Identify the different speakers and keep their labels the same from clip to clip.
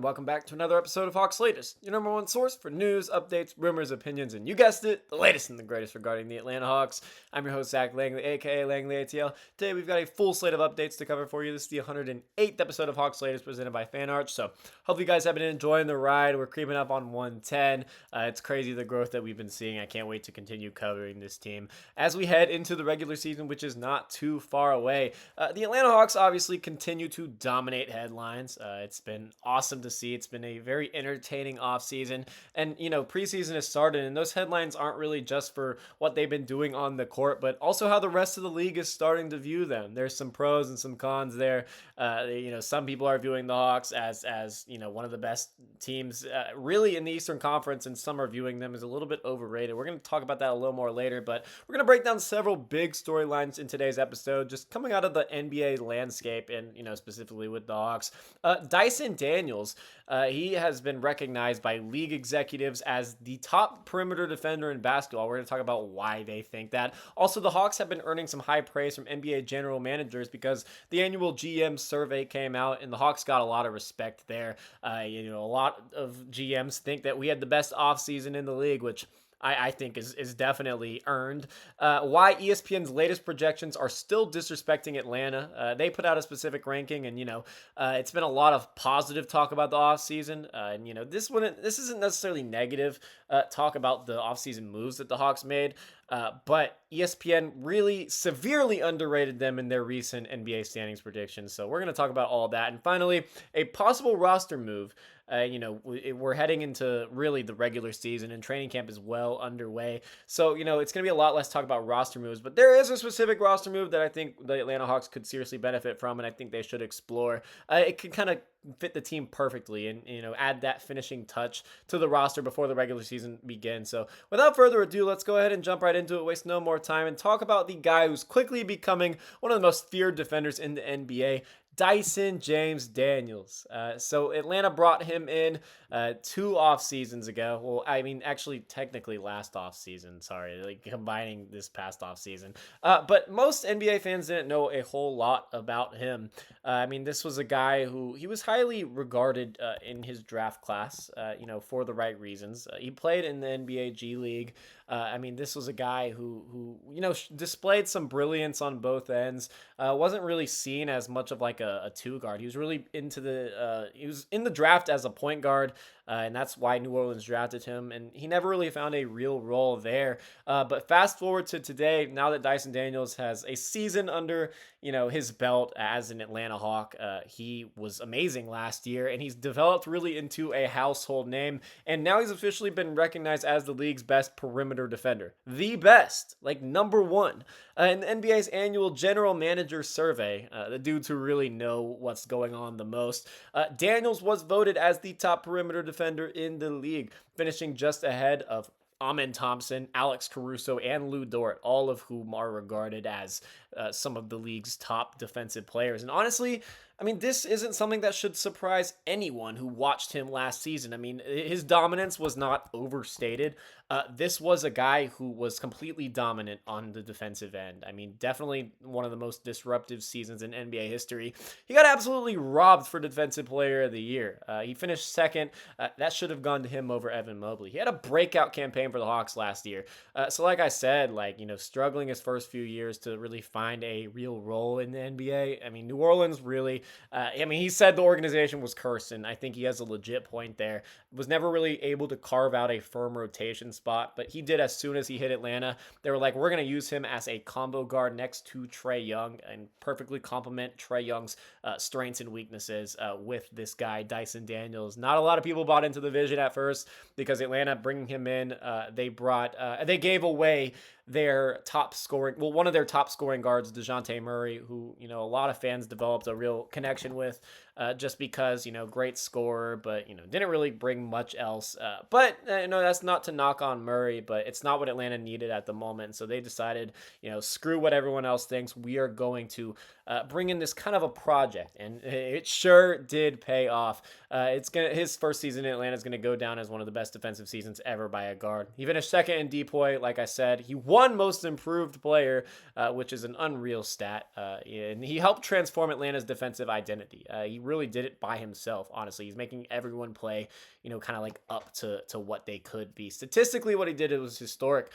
Speaker 1: Welcome back to another episode of Hawks Latest, your number one source for news, updates, rumors, opinions, and you guessed it, the latest and the greatest regarding the Atlanta Hawks. I'm your host, Zach Langley, aka Langley ATL. Today we've got a full slate of updates to cover for you. This is the 108th episode of Hawks Latest presented by FanArch, so hopefully you guys have been enjoying the ride. We're creeping up on 110. It's crazy the growth that we've been seeing. I can't wait to continue covering this team as we head into the regular season, which is not too far away. The Atlanta Hawks obviously continue to dominate headlines. It's been awesome to see. It's been a very entertaining offseason, and preseason has started, and those headlines aren't really just for what they've been doing on the court, but also how the rest of the league is starting to view them. There's some pros and some cons there. Some people are viewing the Hawks as one of the best teams really in the Eastern Conference, and some are viewing them as a little bit overrated. We're going to talk about that a little more later, but we're going to break down several big storylines in today's episode, just coming out of the NBA landscape, and specifically with the Hawks. Dyson Daniels, he has been recognized by league executives as the top perimeter defender in basketball. We're going to talk about why they think that. Also, the Hawks have been earning some high praise from NBA general managers because the annual GM survey came out, and the Hawks got a lot of respect there. A lot of GMs think that we had the best offseason in the league, which I think is definitely earned. Why ESPN's latest projections are still disrespecting Atlanta. They put out a specific ranking, and it's been a lot of positive talk about the offseason. This isn't necessarily negative talk about the offseason moves that the Hawks made. But ESPN really severely underrated them in their recent NBA standings predictions. So we're going to talk about all that. And finally, a possible roster move. We're heading into really the regular season, and training camp is well underway. So, it's going to be a lot less talk about roster moves, but there is a specific roster move that I think the Atlanta Hawks could seriously benefit from, and I think they should explore. It could kind of fit the team perfectly and, add that finishing touch to the roster before the regular season begins. So without further ado, let's go ahead and jump right into it, waste no more time, and talk about the guy who's quickly becoming one of the most feared defenders in the NBA, Dyson James Daniels. So Atlanta brought him in 2 off seasons ago. Well, I mean, actually, technically last off season. Sorry, combining this past off season. But most NBA fans didn't know a whole lot about him. This was a guy who he was highly regarded in his draft class. For the right reasons. He played in the NBA G League. This was a guy who displayed some brilliance on both ends. Wasn't really seen as much of like a two guard. He was really he was in the draft as a point guard. And that's why New Orleans drafted him, and he never really found a real role there. But fast forward to today, now that Dyson Daniels has a season under his belt as an Atlanta Hawk, he was amazing last year, and he's developed really into a household name, and now he's officially been recognized as the league's best perimeter defender. The best, like number one. In the NBA's annual general manager survey, the dudes who really know what's going on the most, Daniels was voted as the top perimeter defender in the league, finishing just ahead of Amen Thompson, Alex Caruso, and Lou Dort, all of whom are regarded as some of the league's top defensive players. And honestly, this isn't something that should surprise anyone who watched him last season. His dominance was not overstated. This was a guy who was completely dominant on the defensive end. Definitely one of the most disruptive seasons in NBA history. He got absolutely robbed for Defensive Player of the Year. He finished second. That should have gone to him over Evan Mobley. He had a breakout campaign for the Hawks last year. So like I said, struggling his first few years to really find a real role in the NBA. New Orleans really, he said the organization was cursed, and I think he has a legit point there. Was never really able to carve out a firm rotation spot, but he did as soon as he hit Atlanta. They were like, we're going to use him as a combo guard next to Trae Young and perfectly complement Trae Young's strengths and weaknesses with this guy, Dyson Daniels. Not a lot of people bought into the vision at first because Atlanta bringing him in, they gave away one of their top scoring guards, DeJounte Murray, who, a lot of fans developed a real connection with just because, great scorer, but, didn't really bring much else. But that's not to knock on Murray, but it's not what Atlanta needed at the moment. So they decided, screw what everyone else thinks. We are going to bring in this kind of a project, and it sure did pay off. His first season in Atlanta is going to go down as one of the best defensive seasons ever by a guard. He finished second in DPOY, like I said. He won Most Improved Player, which is an unreal stat, and he helped transform Atlanta's defensive identity. He really did it by himself, honestly. He's making everyone play, kind of like up to what they could be. Statistically, what he did, it was historic.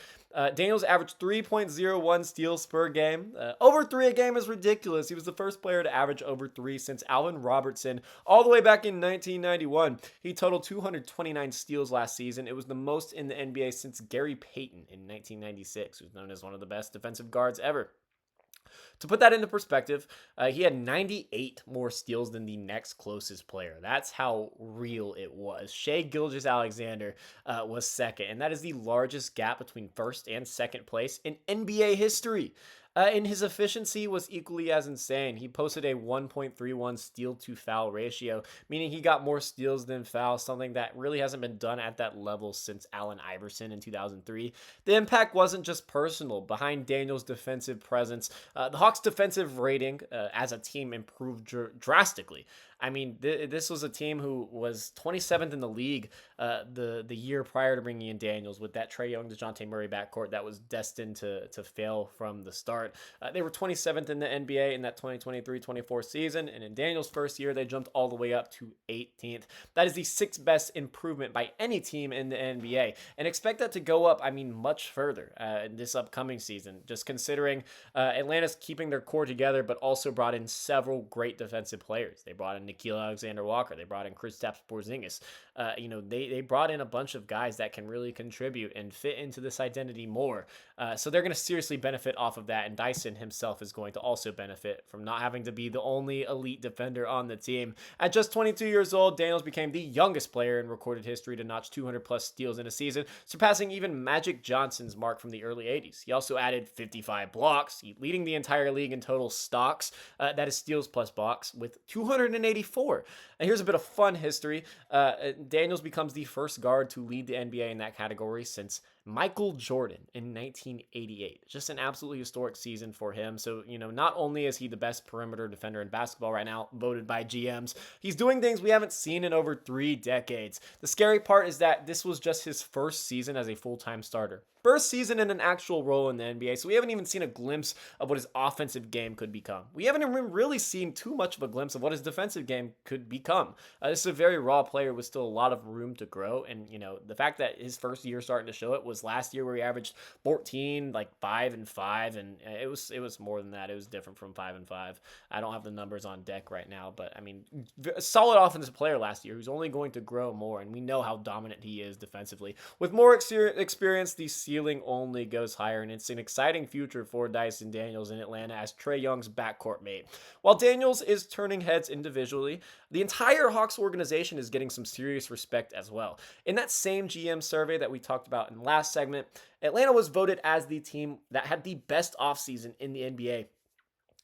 Speaker 1: Daniels averaged 3.01 steals per game. Over 3 a game is ridiculous. He was the first player to average over 3 since Alvin Robertson all the way back in 1991. He totaled 229 steals last season. It was the most in the NBA since Gary Payton in 1996, who's known as one of the best defensive guards ever. To put that into perspective, he had 98 more steals than the next closest player. That's how real it was. Shai Gilgeous-Alexander was second, and that is the largest gap between first and second place in NBA history. And his efficiency was equally as insane. He posted a 1.31 steal to foul ratio, meaning he got more steals than fouls, something that really hasn't been done at that level since Allen Iverson in 2003. The impact wasn't just personal. Behind Daniels' defensive presence, the Hawks' defensive rating as a team improved drastically. I mean, this was a team who was 27th in the league the year prior to bringing in Daniels with that Trae Young, DeJounte Murray backcourt that was destined to fail from the start. They were 27th in the NBA in that 2023-24 season, and in Daniels' first year, they jumped all the way up to 18th. That is the 6th best improvement by any team in the NBA, and expect that to go up, much further this upcoming season, just considering Atlanta's keeping their core together, but also brought in several great defensive players. They brought in Nickeil Alexander-Walker. They brought in Kristaps Porzingis. They brought in a bunch of guys that can really contribute and fit into this identity more. So they're going to seriously benefit off of that, and Dyson himself is going to also benefit from not having to be the only elite defender on the team. At just 22 years old, Daniels became the youngest player in recorded history to notch 200-plus steals in a season, surpassing even Magic Johnson's mark from the early 80s. He also added 55 blocks, leading the entire league in total stocks, that is steals plus blocks, with 284. And here's a bit of fun history. Daniels becomes the first guard to lead the NBA in that category since Michael Jordan in 1988. Just an absolutely historic season for him. So, not only is he the best perimeter defender in basketball right now, voted by GMs, he's doing things we haven't seen in over 3 decades. The scary part is that this was just his first season as a full-time starter. First season in an actual role in the NBA, so we haven't even seen a glimpse of what his offensive game could become. We haven't even really seen too much of a glimpse of what his defensive game could become. This is a very raw player with still a lot of room to grow, and the fact that his first year starting to show it was last year where he averaged 14, like 5 and 5, and it was more than that. It was different from 5 and 5. I don't have the numbers on deck right now, but a solid offensive player last year who's only going to grow more, and we know how dominant he is defensively. With more experience, the ceiling only goes higher, and it's an exciting future for Dyson Daniels in Atlanta as Trae Young's backcourt mate. While Daniels is turning heads individually, the entire Hawks organization is getting some serious respect as well. In that same GM survey that we talked about in the last segment, Atlanta was voted as the team that had the best offseason in the NBA.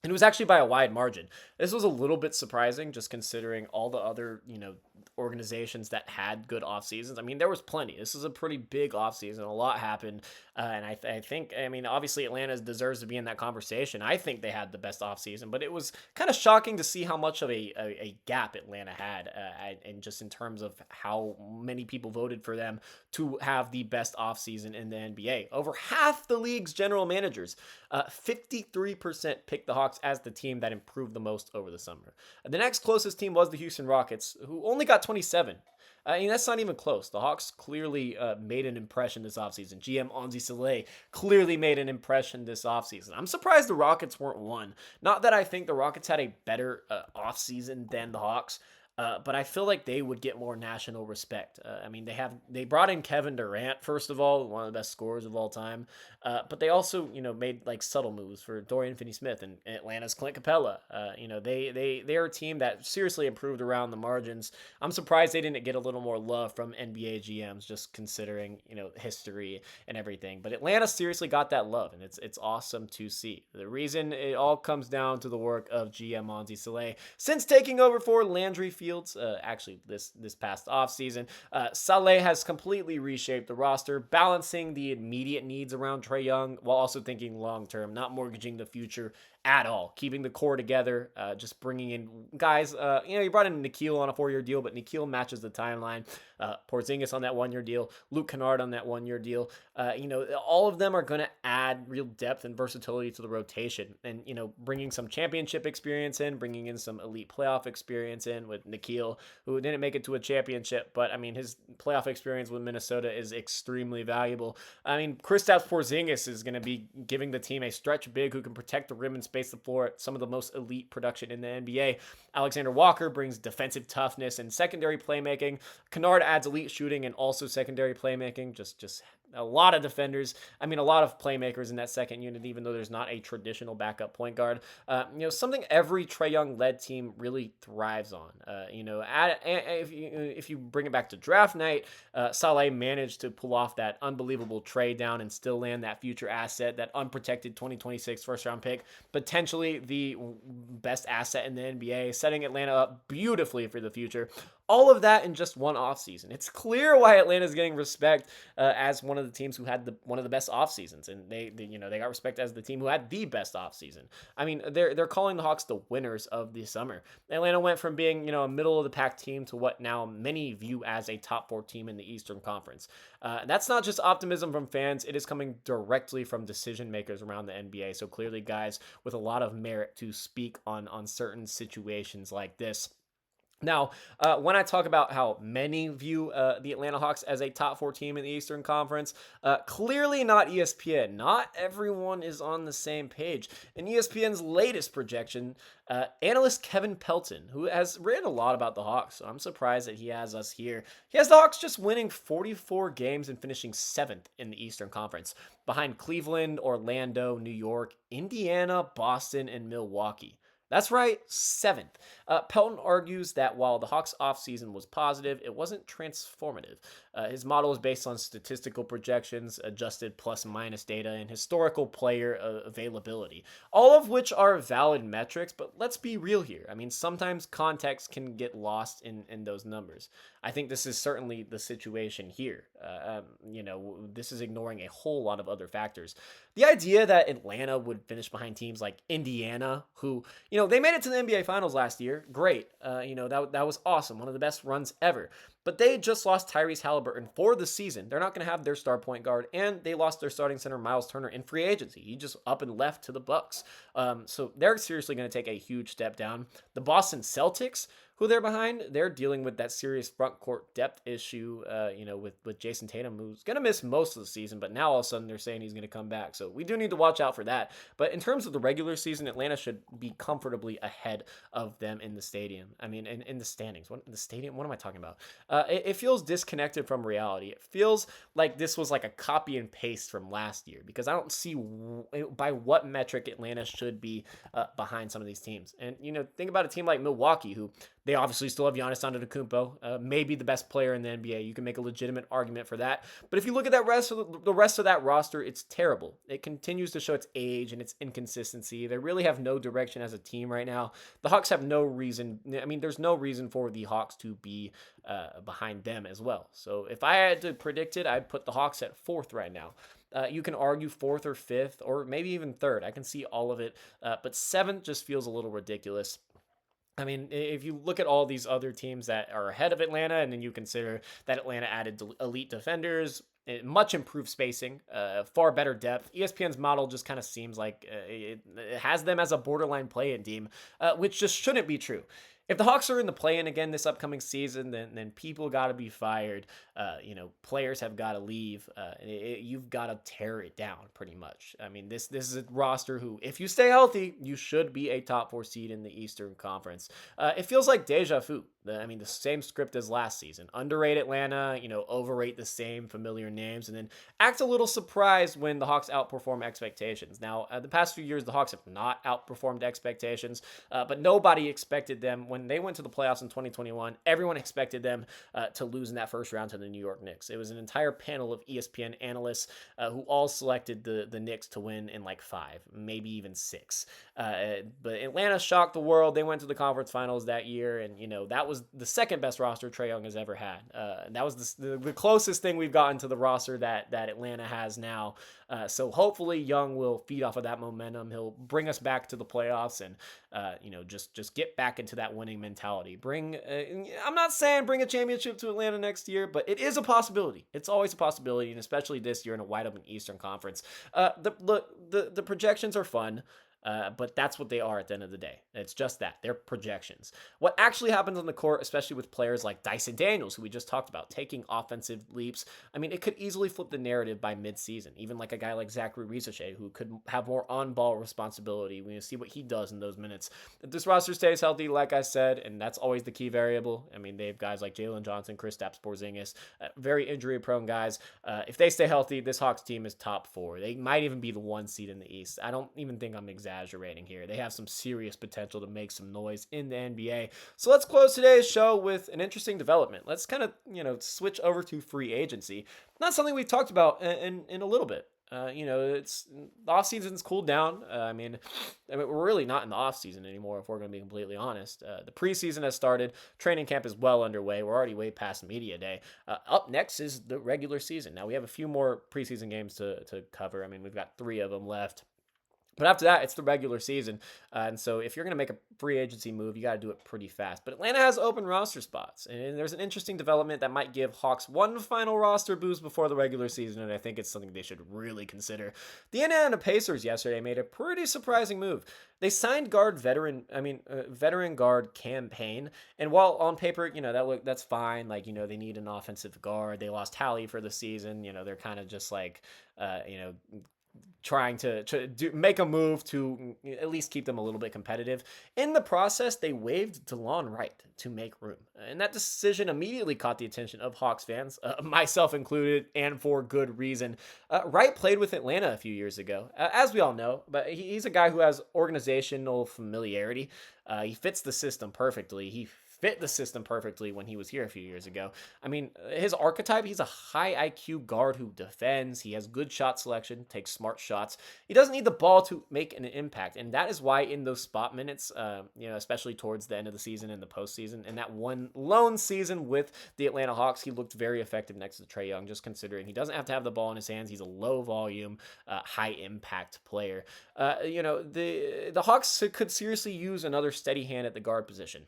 Speaker 1: And it was actually by a wide margin. This was a little bit surprising, just considering all the other, organizations that had good off seasons. There was plenty. This is a pretty big off season. A lot happened. And I think, obviously Atlanta deserves to be in that conversation. I think they had the best off season, but it was kind of shocking to see how much of a gap Atlanta had. And just in terms of how many people voted for them to have the best off season in the NBA. Over half the league's general managers, 53% picked the Hawks as the team that improved the most over the summer. The next closest team was the Houston Rockets, who only got 27. That's not even close. The Hawks clearly made an impression this offseason. GM Onzi Soleil clearly made an impression this offseason. I'm surprised the Rockets weren't one. Not that I think the Rockets had a better offseason than the Hawks, but I feel like they would get more national respect. They brought in Kevin Durant, first of all, one of the best scorers of all time. But they also, made like subtle moves for Dorian Finney-Smith and Atlanta's Clint Capella. They're a team that seriously improved around the margins. I'm surprised they didn't get a little more love from NBA GMs, just considering, history and everything. But Atlanta seriously got that love, and it's awesome to see. The reason it all comes down to the work of GM Onzi Soleil. Since taking over for Landry Fields, this past offseason, Saleh has completely reshaped the roster, balancing the immediate needs around Trae Young while also thinking long-term, not mortgaging the future at all. Keeping the core together, just bringing in guys. You brought in Nikhil on a 4-year deal, but Nikhil matches the timeline. Porzingis on that 1-year deal, Luke Kennard on that 1-year deal. All of them are going to add real depth and versatility to the rotation. And, bringing some championship experience in, bringing in some elite playoff experience in with Nikhil, who didn't make it to a championship, but his playoff experience with Minnesota is extremely valuable. Kristaps Porzingis is going to be giving the team a stretch big who can protect the rim and space the floor at some of the most elite production in the NBA. Alexander Walker brings defensive toughness and secondary playmaking. Kennard adds elite shooting and also secondary playmaking. Just a lot of defenders. A lot of playmakers in that second unit, even though there's not a traditional backup point guard. Something every Trae Young-led team really thrives on. If you bring it back to draft night, Saleh managed to pull off that unbelievable trade down and still land that future asset, that unprotected 2026 first-round pick, potentially the best asset in the NBA, setting Atlanta up beautifully for the future. All of that in just one offseason. It's clear why Atlanta's getting respect as one of the teams who had one of the best offseasons, and they got respect as the team who had the best offseason. They're calling the Hawks the winners of the summer. Atlanta went from being a middle of the pack team to what now many view as a top 4 team in the Eastern Conference. That's not just optimism from fans; it is coming directly from decision makers around the NBA. So clearly, guys with a lot of merit to speak on certain situations like this. Now, when I talk about how many view the Atlanta Hawks as a top 4 team in the Eastern Conference, clearly not ESPN. Not everyone is on the same page. In ESPN's latest projection, analyst Kevin Pelton, who has written a lot about the Hawks, so I'm surprised that he has us here. He has the Hawks just winning 44 games and finishing 7th in the Eastern Conference, behind Cleveland, Orlando, New York, Indiana, Boston, and Milwaukee. That's right, 7th. Pelton argues that while the Hawks' offseason was positive, it wasn't transformative. His model is based on statistical projections, adjusted plus-minus data, and historical player availability, all of which are valid metrics, but let's be real here. Sometimes context can get lost in those numbers. I think this is certainly the situation here. This is ignoring a whole lot of other factors. The idea that Atlanta would finish behind teams like Indiana, who, they made it to the NBA Finals last year. Great. That was awesome. One of the best runs ever. But they just lost Tyrese Halliburton for the season. They're not going to have their star point guard, and they lost their starting center, Miles Turner, in free agency. He just up and left to the Bucks. So they're seriously going to take a huge step down. The Boston Celtics, who they're behind, they're dealing with that serious front court depth issue, with Jason Tatum, who's going to miss most of the season, but now all of a sudden they're saying he's going to come back. So we do need to watch out for that. But in terms of the regular season, Atlanta should be comfortably ahead of them in the stadium. In the standings. The stadium? What am I talking about? It feels disconnected from reality. It feels like this was like a copy and paste from last year, because I don't see by what metric Atlanta should be behind some of these teams. And, think about a team like Milwaukee, who they obviously still have Giannis Antetokounmpo, maybe the best player in the NBA. You can make a legitimate argument for that. But if you look at the rest of that roster, it's terrible. It continues to show its age and its inconsistency. They really have no direction as a team right now. The Hawks have no reason. There's no reason for the Hawks to be behind them as well. So if I had to predict it, I'd put the Hawks at 4th right now. You can argue 4th or 5th or maybe even 3rd. I can see all of it. But 7th just feels a little ridiculous. If you look at all these other teams that are ahead of Atlanta, and then you consider that Atlanta added elite defenders, much improved spacing, far better depth, ESPN's model just kind of seems like it has them as a borderline play-in team, which just shouldn't be true. If the Hawks are in the play-in again this upcoming season, then people got to be fired. Players have got to leave. You've got to tear it down pretty much. This is a roster who, if you stay healthy, you should be a top 4 seed in the Eastern Conference. It feels like deja vu. The same script as last season. Underrate Atlanta, overrate the same familiar names, and then act a little surprised when the Hawks outperform expectations. Now, the past few years, the Hawks have not outperformed expectations, but nobody expected them when when they went to the playoffs in 2021, everyone expected them to lose in that first round to the New York Knicks. It was an entire panel of ESPN analysts who all selected the Knicks to win in like 5, maybe even 6. But Atlanta shocked the world. They went to the conference finals that year, and that was the second best roster Trae Young has ever had. That was the closest thing we've gotten to the roster that Atlanta has now. So hopefully Young will feed off of that momentum. He'll bring us back to the playoffs and just get back into that winning mentality. I'm not saying bring a championship to Atlanta next year, but it is a possibility. It's always a possibility, and especially this year in a wide open Eastern Conference. The projections are fun. But that's what they are at the end of the day. It's just that. They're projections. What actually happens on the court, especially with players like Dyson Daniels, who we just talked about, taking offensive leaps, I mean, it could easily flip the narrative by midseason. Even like a guy like Zach Langley, who could have more on-ball responsibility. We see what he does in those minutes. If this roster stays healthy, like I said, and that's always the key variable. I mean, they have guys like Jalen Johnson, Kristaps Porzingis, very injury-prone guys. If they stay healthy, this Hawks team is top 4. They might even be the 1 seed in the East. I don't even think I'm exaggerating here. They have some serious potential to make some noise in the NBA. So let's close today's show with an interesting development. Let's kind of, switch over to free agency. Not something we've talked about in a little bit. It's the off season's cooled down. I mean, we're really not in the off season anymore, if we're going to be completely honest. The preseason has started. Training camp is well underway. We're already way past media day. Up next is the regular season. Now we have a few more preseason games to cover. I mean, we've got 3 of them left. But after that, it's the regular season. And so if you're going to make a free agency move, you got to do it pretty fast. But Atlanta has open roster spots. And there's an interesting development that might give Hawks one final roster boost before the regular season. And I think it's something they should really consider. The Indiana Pacers yesterday made a pretty surprising move. They signed veteran guard Cam Payne. And while on paper, that's fine. Like, they need an offensive guard. They lost Hallie for the season. They're kind of just like, trying to make a move to at least keep them a little bit competitive. In the process, they waived DeLon Wright to make room. And that decision immediately caught the attention of Hawks fans, myself included, and for good reason. Wright played with Atlanta a few years ago, as we all know, but he's a guy who has organizational familiarity. He fits the system perfectly. He fit the system perfectly when he was here a few years ago. I mean, his archetype, he's a high IQ guard who defends. He has good shot selection, takes smart shots. He doesn't need the ball to make an impact. And that is why in those spot minutes, especially towards the end of the season and the postseason, and that one lone season with the Atlanta Hawks, he looked very effective next to Trae Young, just considering he doesn't have to have the ball in his hands. He's a low volume, high impact player. The Hawks could seriously use another steady hand at the guard position.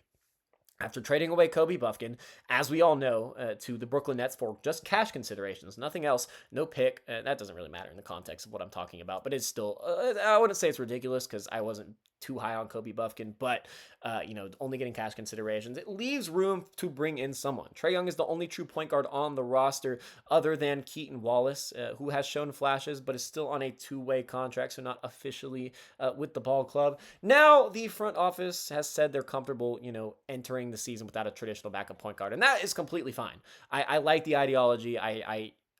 Speaker 1: After trading away Kobe Buffkin, as we all know, to the Brooklyn Nets for just cash considerations, nothing else, no pick. That doesn't really matter in the context of what I'm talking about, but it's still, I wouldn't say it's ridiculous because I wasn't too high on Kobe Buffkin, but, only getting cash considerations. It leaves room to bring in someone. Trae Young is the only true point guard on the roster other than Keaton Wallace, who has shown flashes, but is still on a 2-way contract, so not officially with the ball club. Now, the front office has said they're comfortable, entering the season without a traditional backup point guard, and that is completely fine. I like the ideology.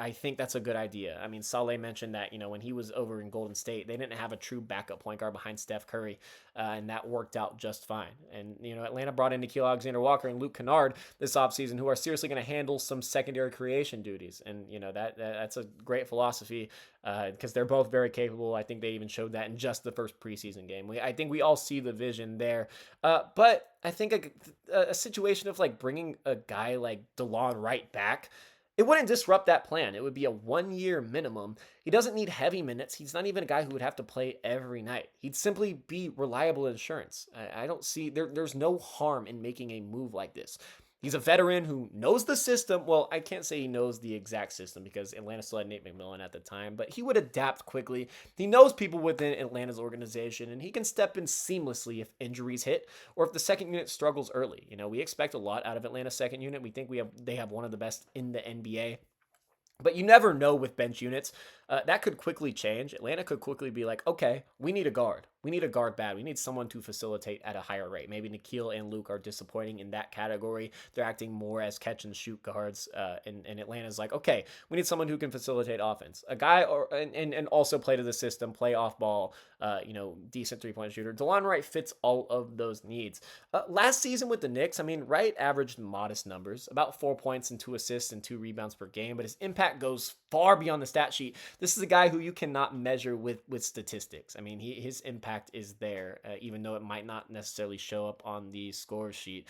Speaker 1: I think that's a good idea. I mean, Saleh mentioned that, when he was over in Golden State, they didn't have a true backup point guard behind Steph Curry, and that worked out just fine. And, Atlanta brought in Nickeil Alexander-Walker and Luke Kennard this offseason, who are seriously going to handle some secondary creation duties. And, that's a great philosophy because they're both very capable. I think they even showed that in just the first preseason game. I think we all see the vision there. But I think a situation of like bringing a guy like DeLon Wright back, it wouldn't disrupt that plan. It would be a 1-year minimum. He doesn't need heavy minutes. He's not even a guy who would have to play every night. He'd simply be reliable insurance. I don't see, there's no harm in making a move like this. He's a veteran who knows the system. Well, I can't say he knows the exact system because Atlanta still had Nate McMillan at the time, but he would adapt quickly. He knows people within Atlanta's organization, and he can step in seamlessly if injuries hit or if the second unit struggles early. We expect a lot out of Atlanta's second unit. We think they have one of the best in the NBA. But you never know with bench units. That could quickly change. Atlanta could quickly be like, okay, we need a guard. we need a guard bad. We need someone to facilitate at a higher rate. Maybe Nikhil and Luke are disappointing in that category. They're acting more as catch and shoot guards. And Atlanta's like, okay, we need someone who can facilitate offense. A guy and also play to the system, play off ball, decent 3-point shooter. DeLon Wright fits all of those needs. Last season with the Knicks, I mean, Wright averaged modest numbers, about 4 points and 2 assists and 2 rebounds per game, but his impact goes far beyond the stat sheet. This is a guy who you cannot measure with statistics. I mean, his impact is there, even though it might not necessarily show up on the score sheet.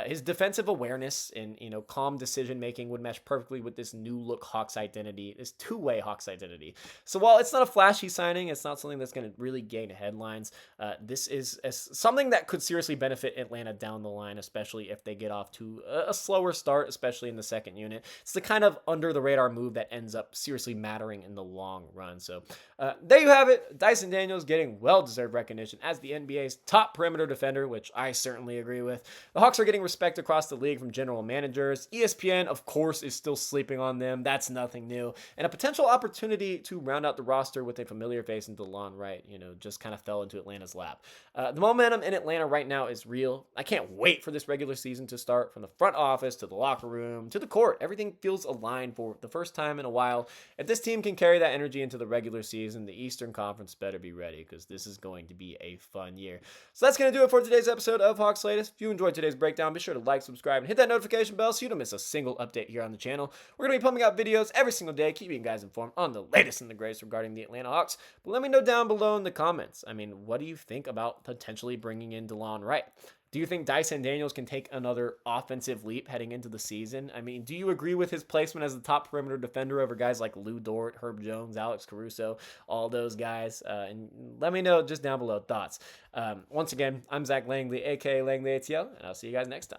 Speaker 1: His defensive awareness and calm decision making would mesh perfectly with this new look Hawks identity, this two-way Hawks identity. So while it's not a flashy signing, it's not something that's going to really gain headlines. This is something that could seriously benefit Atlanta down the line, especially if they get off to a slower start, especially in the second unit. It's the kind of under the radar move that ends up seriously mattering in the long run. So there you have it. Dyson Daniels getting well-deserved recognition as the NBA's top perimeter defender, which I certainly agree with. The Hawks are getting respect across the league from general managers. ESPN, of course, is still sleeping on them. That's nothing new. And a potential opportunity to round out the roster with a familiar face in DeLon Wright, just kind of fell into Atlanta's lap. The momentum in Atlanta right now is real. I can't wait for this regular season to start. From the front office to the locker room to the court, everything feels aligned for the first time in a while. If this team can carry that energy into the regular season, the Eastern Conference better be ready, because this is going to be a fun year. So that's going to do it for today's episode of Hawks Latest. If you enjoyed today's breakdown, be sure to like, subscribe, and hit that notification bell so you don't miss a single update here on the channel. We're going to be pumping out videos every single day, keeping you guys informed on the latest and the greatest regarding the Atlanta Hawks. But let me know down below in the comments. I mean, what do you think about potentially bringing in DeLon Wright? Do you think Dyson Daniels can take another offensive leap heading into the season? I mean, do you agree with his placement as the top perimeter defender over guys like Lou Dort, Herb Jones, Alex Caruso, all those guys? And let me know just down below thoughts. Once again, I'm Zach Langley, aka Langley ATL, and I'll see you guys next time.